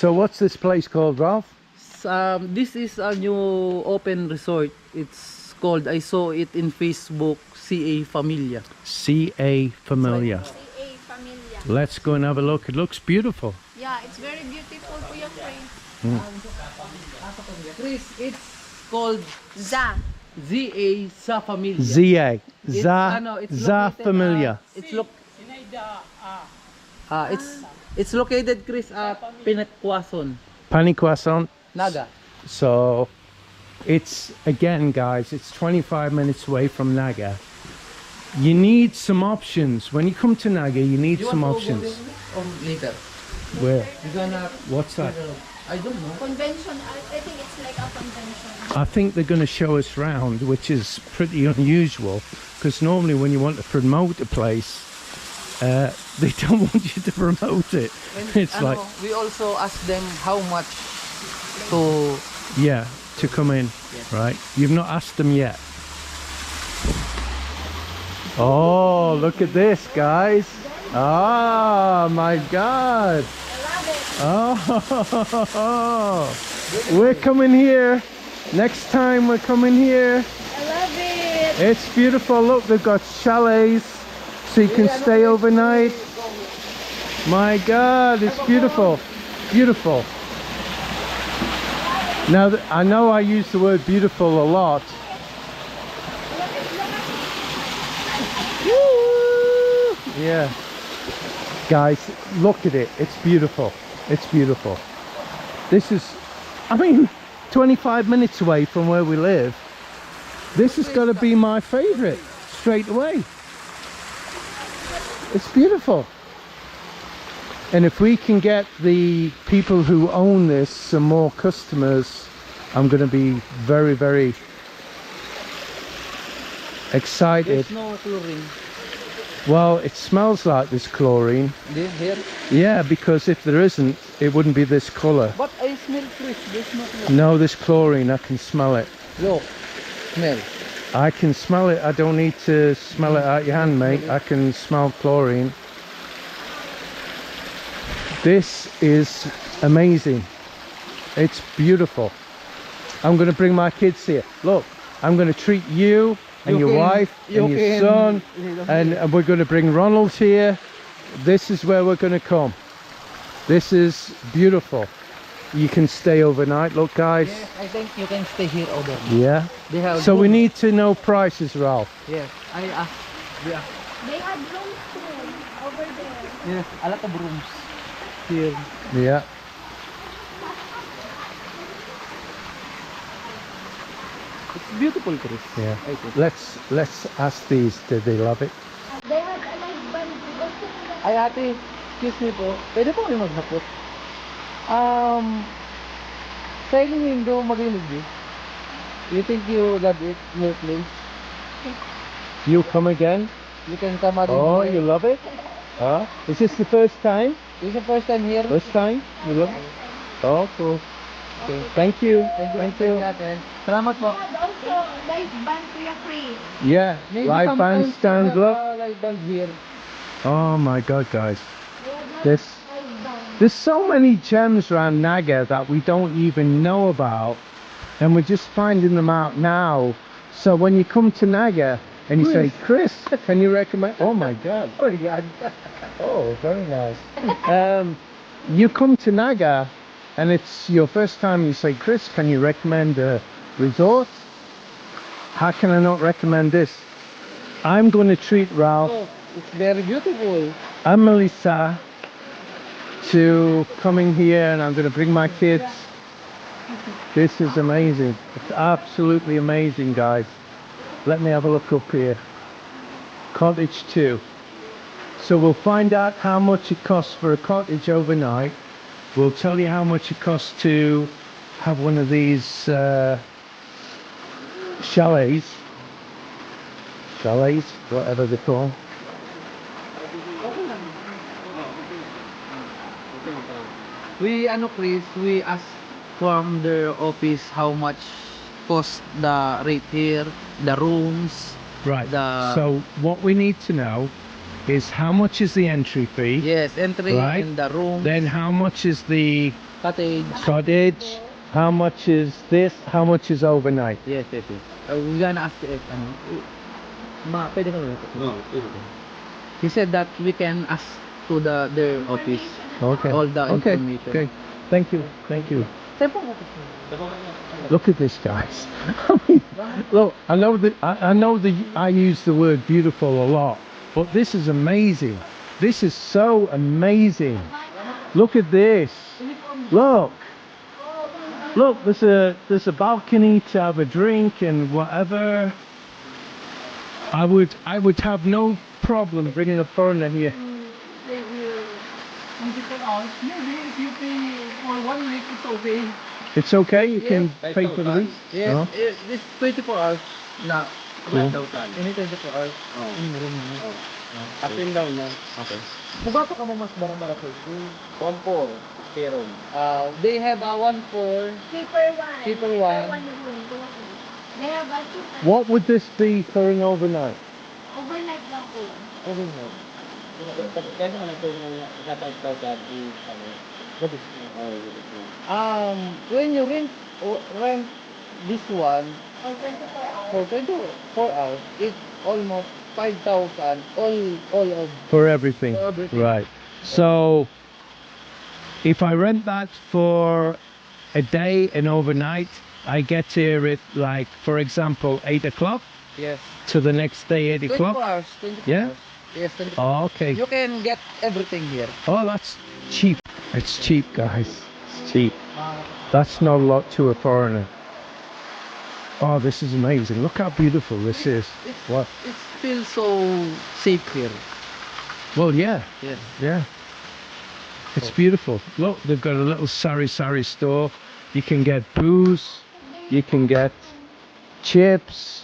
So what's this place called, Ralph? This is a new open resort. It's called, I saw it in Facebook, CA Familia. CA Familia. CA Familia. Let's go and have a look. It looks beautiful. Yeah, it's very beautiful for your friend. Chris, it's called Za. ZA Sa Familia. ZA. It's, Za. it's Za located, Familia. It's located, Chris, at Panicuason, Panicuason. Naga. So it's, again guys, it's 25 minutes away from Naga. You need some options. When you come to Naga, you need some options. Or later. Where? You're gonna... What's that? I don't know. Convention. I think it's like a convention. I think they're going to show us round, which is pretty unusual, because normally when you want to promote a place, they don't want you to promote it. And, it's like, we also ask them how much to... yeah, to come in, Yes. right? You've not asked them yet. Oh, look at this, guys. Oh my God. Oh, we're coming here. Next time we're coming here. I love it. It's beautiful. Look, they've got chalets so you can stay overnight. My God, it's beautiful. Beautiful. Now, I know I use the word beautiful a lot. Woo! Yeah. Guys, look at it. It's beautiful. It's beautiful. This is, I mean, 25 minutes away from where we live. This has got to be my favorite straight away. It's beautiful. And if we can get the people who own this some more customers, I'm going to be very, very excited. There's no chlorine. Well, it smells like there's chlorine. Here. Yeah, because if there isn't, it wouldn't be this colour. But I smell Chris. There's no chlorine. No, there's chlorine. I can smell it. Look. Smell. I can smell it. I don't need to smell it out your hand, mate. I can smell chlorine. This is amazing. It's beautiful. I'm going to bring my kids here. Look, I'm going to treat you and your wife and your son, and we're going to bring Ronald here. This is where we're going to come. This is beautiful. You can stay overnight. Look, guys. Yes, I think you can stay here overnight. Yeah. They have So we rooms. need to know prices, Ralph. Yes, I asked. Yeah. They have rooms too over there. Yes, a lot of rooms here. Yeah. It's beautiful, Chris. Yeah. I think. Let's ask these. Did they love it? They have a live band. Ay ate, excuse me po. Pwede po kayo maghapot? Sa inyong window marinig eh. You think you love it, your place? You come again? You can come out. Oh, you love it? Huh? Is this the first time? This is the first time here. First time? You love it? Oh, cool. Okay. Thank you. Thank you. Ate. Salamat po. And also live band Kuya Chris. Yeah. Maybe Live band sometimes stand, we have, look. Live band here. Oh my God, guys. They have This. live band. There's so many gems around Naga that we don't even know about, and we're just finding them out now. So when you come to Naga and you say, Chris, can you recommend? Oh my God. Oh my God. Oh, very nice. You come to Naga and it's your first time, you say, Chris, can you recommend a resort? How can I not recommend this? I'm going to treat Ralph Oh, it's very beautiful. and Melissa to coming here, and I'm going to bring my kids. This is amazing. It's absolutely amazing, guys. Let me have a look up here. Cottage 2. So we'll find out how much it costs for a cottage overnight. We'll tell you how much it costs to have one of these chalets, whatever they're called. We Chris, we asked from their office how much cost the rate here, the rooms. Right. The- So what we need to know is how much is the entry fee? Yes, entry Right. in the room, Then how much is the cottage. cottage? How much is this? How much is overnight? Yes, yes, yes. We're gonna ask if pwede ka ulit. He said that we can ask to their office Okay. all the Okay. information. Okay. Thank you. Thank you. Saan po office mo? Look at this, guys. I mean, look, I know that I use the word beautiful a lot, but this is amazing. This is so amazing. Look at this. Look. Look, there's a balcony to have a drink and whatever. I would have no problem bringing a foreigner here. They will 24 hours. Maybe if you pay for 1 week, it's okay. It's okay. You can Yes. pay for the week. Yes, No? it's 24 hours na. Cool. Any 24 hours. In room mo. Up and down na. Okay. Mugato ka mo mas barang-barang ko. 1-4. Pero. They have a 1-4. Cheaper one. Cheaper one. Room. They have a cheaper. What would this be for an overnight? Overnight lang po. Overnight. Kasi man ito yung nakataw sa what is when you rent this one Or 24 hours. for 24 hours, it's almost 5,000 all of For everything. For everything. Right. So if I rent that for a day and overnight, I get here at, like, for example, 8 o'clock yes. to the next day 8 24 o'clock. hours. 24 Yeah? hours. Yes, 24. Oh, okay. You can get everything here. Oh, that's cheap. It's cheap, guys. It's cheap. That's not a lot to a foreigner. Oh, this is amazing. Look how beautiful this is. What? It feels so safe here. Well, yeah. Yes. Yeah. It's beautiful. Look, they've got a little sari store. You can get booze. You can get chips,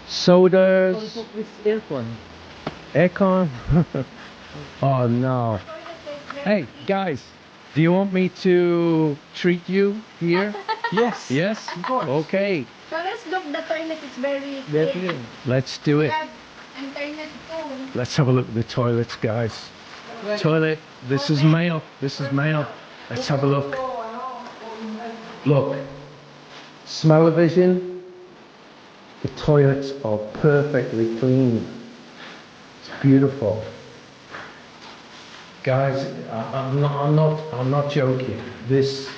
sodas, Also with aircon. aircon. Oh no. Hey guys, do you want me to treat you here? Yes. Yes? Of course. Okay, So let's look, the toilet is very Very clean. clean. let's do We it. have internet too. Let's have a look at the toilets, guys. Toilet, this is male. This is male. Let's have a look. Look. Smell-o-vision. The toilets are perfectly clean. It's beautiful. Guys, I'm not joking. This,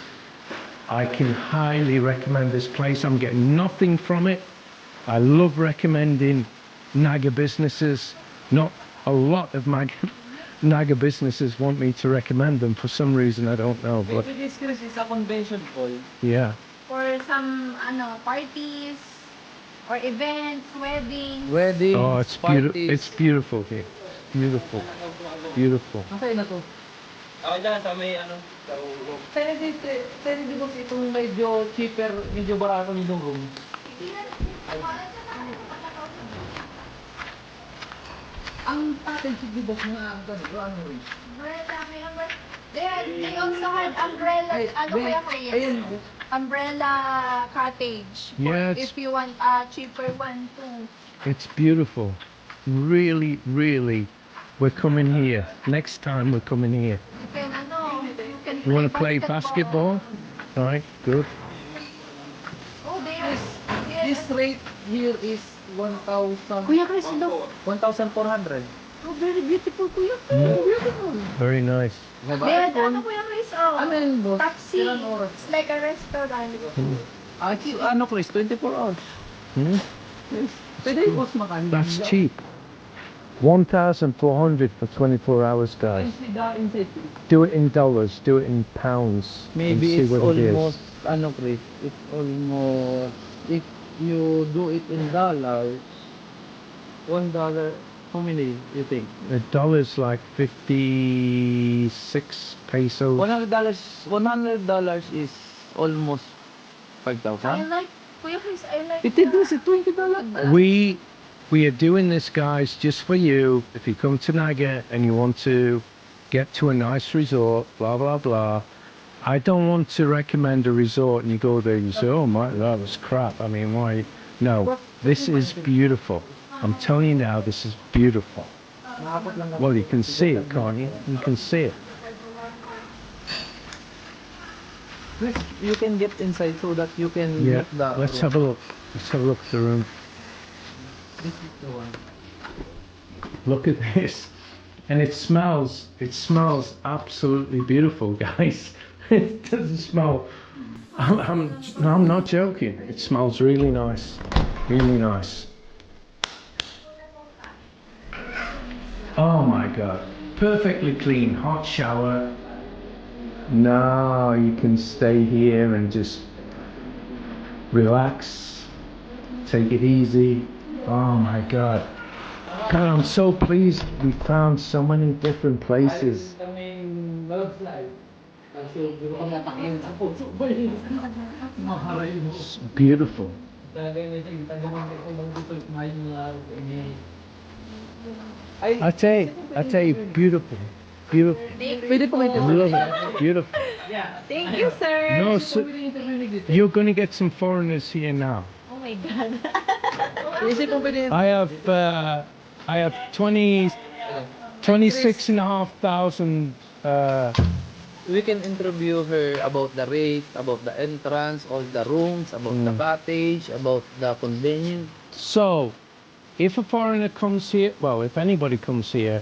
I can highly recommend this place. I'm getting nothing from it. I love recommending Naga businesses. Not a lot of my Naga businesses want me to recommend them for some reason, I don't know, but Maybe this Chris is a convention hall. yeah. For some parties or events, weddings. Wedding. Oh, it's beautiful. It's beautiful here. Beautiful. Beautiful. Nasaan na to? Ako dyan sa may ano. Pwede di ko itong medyo cheaper, medyo barato yung room. Ang package di boss na ganito, ano rin? They also had umbrella, Ay, kuya Chris? ayun. Umbrella cottage. Yeah, If you want a cheaper one too. It's beautiful. Really, really. We're coming here. Next time we're coming here. You can you can You want to play basketball? All right, good. Oh, they have This rate here is 1,000. Kuya Chris, look. 1,400. Oh, very beautiful, Kuya Chris. Mm. Beautiful. Very nice. They had Kuya Chris, Ano yun, boss? taxi. Ilang oras? It's like a restaurant. Chris, 24 hours. Hmm? Yes. Pwede yung boss makan. That's cheap. 1,400 for 24 hours, guys. Inside. Do it in dollars. Do it in pounds. Maybe and see it's what it is. almost, Chris, it's almost, if you do it in dollars, $1, how many you think? A dollar's like 56 pesos. $100 is almost 5,000. like, Kuya Chris, I like It is $20. We are doing this, guys, just for you. If you come to Naga and you want to get to a nice resort, blah blah blah. I don't want to recommend a resort and you go there and you say, "Oh my, that was crap." I mean, why? No, this is beautiful. I'm telling you now, this is beautiful. Nakakot lang kami. Well, you can see it, can't you? You can see it. Chris, you can get inside so that you can Yeah. look the Let's room. have a look. Let's have a look at the room. This is the one. Look at this. And it smells absolutely beautiful, guys. It doesn't smell. I'm not joking. It smells really nice. Really nice. Oh my God. Perfectly clean. Hot shower. Now you can stay here and just relax. Take it easy. Oh my God. God, I'm so pleased we found so many different places. Kaming love life. Kasi di ba kami natakin sa puso ba yun? Maharay mo. It's beautiful. Tagay na siya, tagaman ko bang dito may mga I tell you, beautiful. Beautiful. Pwede po kayo. Love it. Beautiful. Thank you, sir. No, so, you're going to get some foreigners here now. Oh my God. Isip po pwede. I have 26,500. We can interview her about the rate, about the entrance, all the rooms, about the cottage, about the convenience. So, if a foreigner comes here, well, if anybody comes here,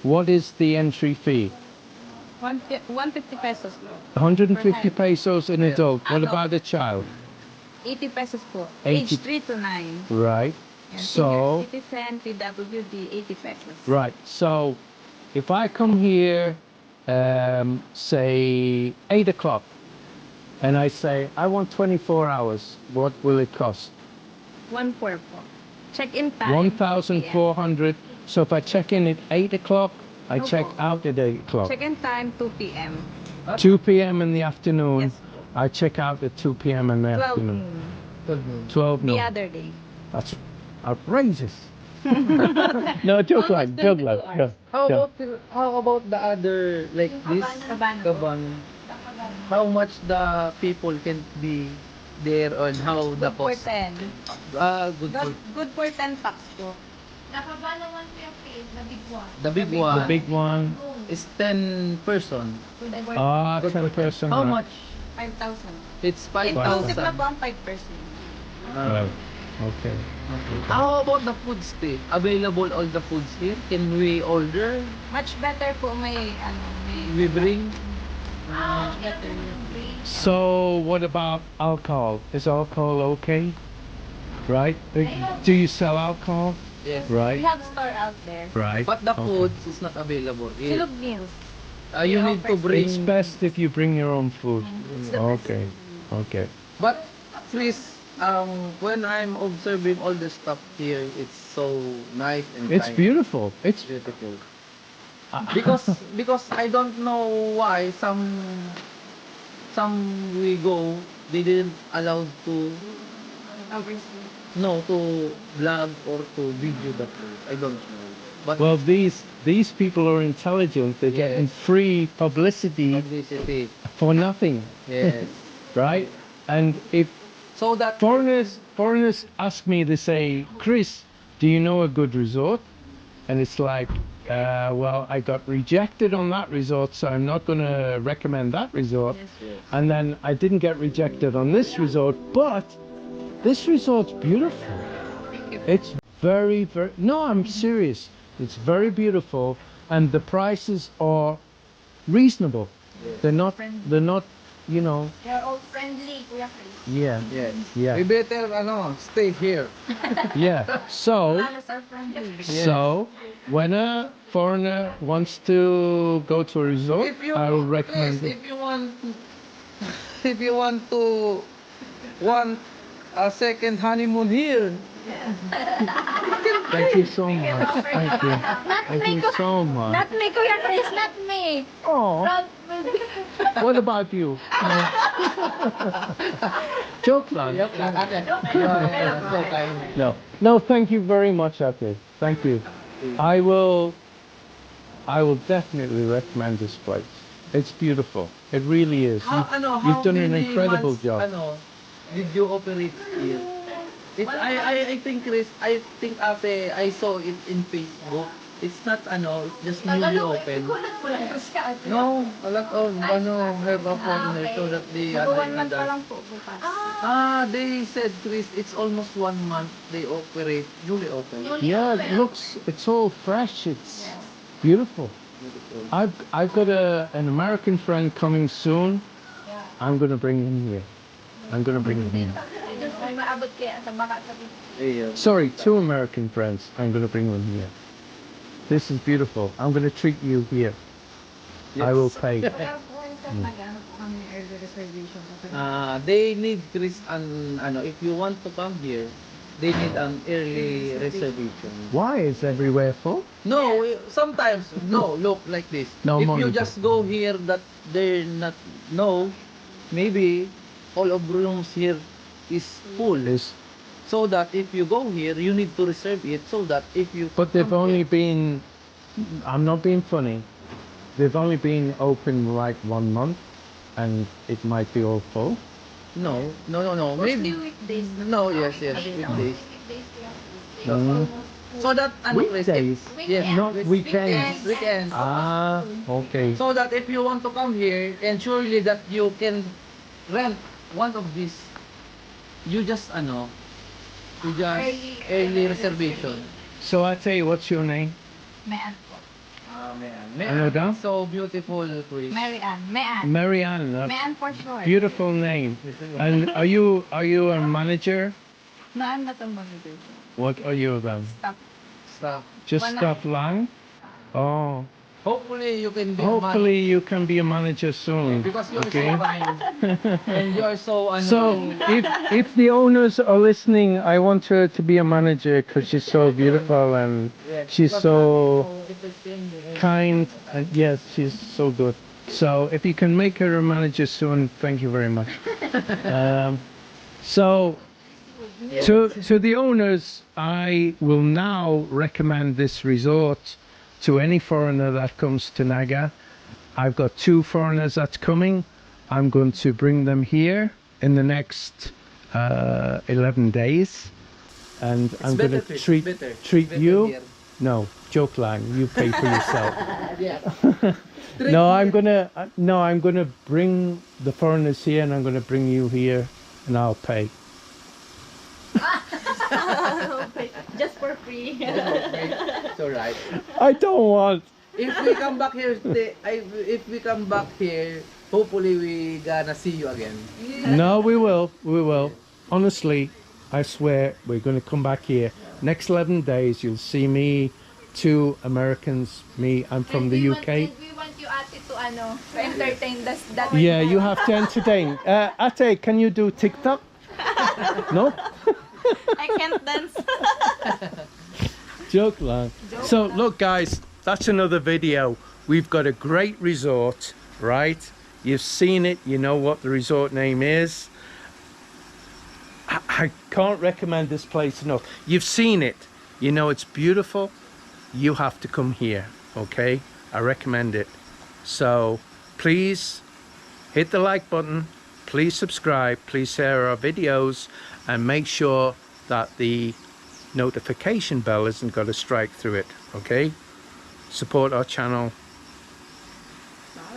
what is the entry fee? 150 pesos po. 150 pesos an adult. What about a child? 80 pesos po. 80. Age 3 to 9. Right. So, Citizen, PWD, 80 pesos. right. So, if I come here, say 8 o'clock, and I say, I want 24 hours, what will it cost? 1.4 po. Check-in time. 1,400. So if I check in at 8 o'clock, I No check po. out at 8 o'clock. Check-in time 2 p.m. 2 p.m. in the afternoon, Yes. I check out at 2 p.m. in the 12 afternoon. noon. 12 The noon. other day. That's outrageous. No, joke like. How about the other like this Cabana. cabana? How much the people can be there and how the Good for cost? 10. Good for Good for 10 packs po. the big The one. big one. Is 10 person. 10 person. How right. much? 5,000. It's Inclusive 5,000. na po ang 5 person. Oh, okay. How about the food stay? Available all the foods here? Can we order? Much better po may We bring? much better. So what about alcohol? Is alcohol okay? Right? Do you sell alcohol? Yes. We Right. have store out there. Right. But the Okay. food is not available here. Silog meals. You need to bring. It's best if you bring your own food. It's the best. Okay. Okay. But please, when I'm observing all the stuff here, it's so nice and It's kind. beautiful. It's Beautiful. Because I don't know why some we go, they didn't allow to to vlog or to video that food. I don't know. But well, these people are intelligent. They're getting Yes. free publicity publicity, for nothing, yes. right? And if So that foreigners ask me, they say, Chris, do you know a good resort? And it's like, well, I got rejected on that resort, so I'm not going to recommend that resort. Yes. And then I didn't get rejected on this resort, but this resort's beautiful. It's very, very, no, I'm serious. It's very beautiful, and the prices are reasonable. They're not, you know, They're all friendly, Kuya Chris. yeah, yes. yeah, We better stay here. yeah. So, Manos are friendly. Yes. so when a foreigner wants to go to a resort, If you I will recommend please, it. if you want to want a second honeymoon here, Thank you so much. Thank you. Not Thank me, you so much. not me, Kuya Chris, not me. Oh, Rob, what about you? Joke lang. No, no. Thank you very much, Ate. Thank you. I will definitely recommend this place. It's beautiful. It really is. You've done an incredible job. Did you operate here? I think Chris, I think Ate, I saw it in Facebook. It's not just newly open. No, a lot of have a foreigner so that they Mag-1 month pa that. lang po bukas. They said Chris, it's almost 1 month they operate, newly open. Yeah, it looks, it's all fresh. It's beautiful. I've got an American friend coming soon. I'm gonna bring him here. I'm gonna bring him here. May maabot kaya sa baka sa Sorry, 2 American friends. I'm gonna bring them here. This is beautiful. I'm gonna treat you here. I will pay. nag-ano po kami early reservation. They need Chris if you want to come here, they need an early reservation. Why is everywhere full? No, sometimes look like this. No, if you Monica. just go here that they're not maybe all of rooms here is full. Is So that if you go here, you need to reserve it so that if you but they've come only here- been. I'm not being funny. They've only been open like 1 month, and it might be all full. no Mostly maybe weekdays. yes weekdays. Weekdays Mm. So that Chris, Weekdays, yes, not weekends. weekends. Ah, okay. So that if you want to come here, and surely that you can rent one of these, you just early reservation. So I tell you, what's your name? Mayan po. Ano daw? So beautiful, Chris. Mary Ann. Mayan. Marianne. Mayan for sure. Beautiful name. And are you a manager? No, I'm not a manager. What are you about? Stop. Stuff. Just Wala. stop lang? Oh, Hopefully you can be hopefully you can be a manager soon. because you're Okay. so fine and you're so So if the owners are listening, I want her to be a manager because she's so beautiful and she's so kind, and yes, she's so good. So if you can make her a manager soon, thank you very much. So to the owners, I will now recommend this resort to any foreigner that comes to Naga. I've got 2 foreigners that's coming. I'm going to bring them here in the next 11 days, and I'm going to treat you. here. No, joke line. You pay for yourself. Yeah. No, I'm gonna bring the foreigners here, and I'm gonna bring you here, and I'll pay. Just for free. It's alright. I don't want. If we come back here, hopefully we gonna see you again. No, we will. We will. Honestly, I swear we're gonna come back here. Next 11 days, you'll see me, 2 Americans. Me, I'm from the UK. We want you ate to entertain that. Yeah, you have to entertain. Ate, can you do TikTok? No? I can't dance. Joke lang. So look guys, that's another video. We've got a great resort, right? You've seen it, you know what the resort name is. I can't recommend this place enough. You've seen it, you know it's beautiful. You have to come here, okay? I recommend it. So please hit the like button, please subscribe, please share our videos, and make sure that the notification bell isn't got a strike through it, okay? Support our channel.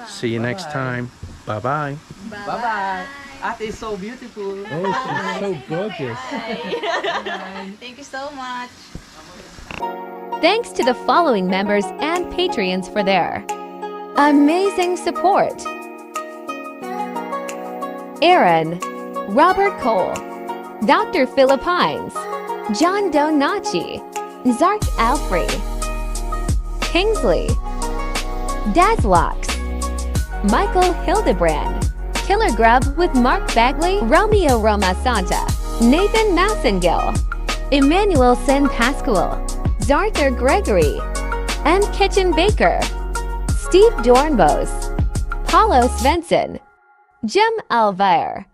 See you next time. Bye bye. Bye bye. Ate is so beautiful. Oh, she's so gorgeous. Thank you so much. Thanks to the following members and Patreons for their amazing support: Aaron, Robert Cole, Dr. Philippines, John Donachi, Zark Alfrey, Kingsley, Dazlox, Michael Hildebrand, Killer Grub with Mark Bagley, Romeo Roma Santa, Nathan Massengill, Emmanuel Sen Pascual, Zarther Gregory, M. Kitchen Baker, Steve Dornbos, Paulo Svensson, Jem Alvire,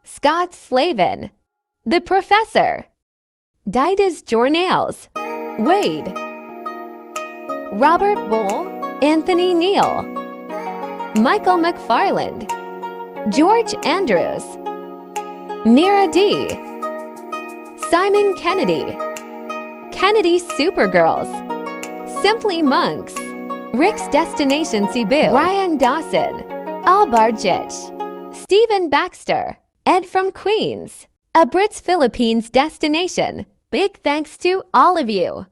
Scott Slavin, The Professor, Didas Jornales, Wade, Robert Bull, Anthony Neal, Michael McFarland, George Andrews, Mira D, Simon Kennedy, Kennedy Supergirls, Simply Monks, Rick's Destination Cebu, Ryan Dawson, Albar Jitch, Stephen Baxter, Ed from Queens, a Brit's Philippines destination. Big thanks to all of you.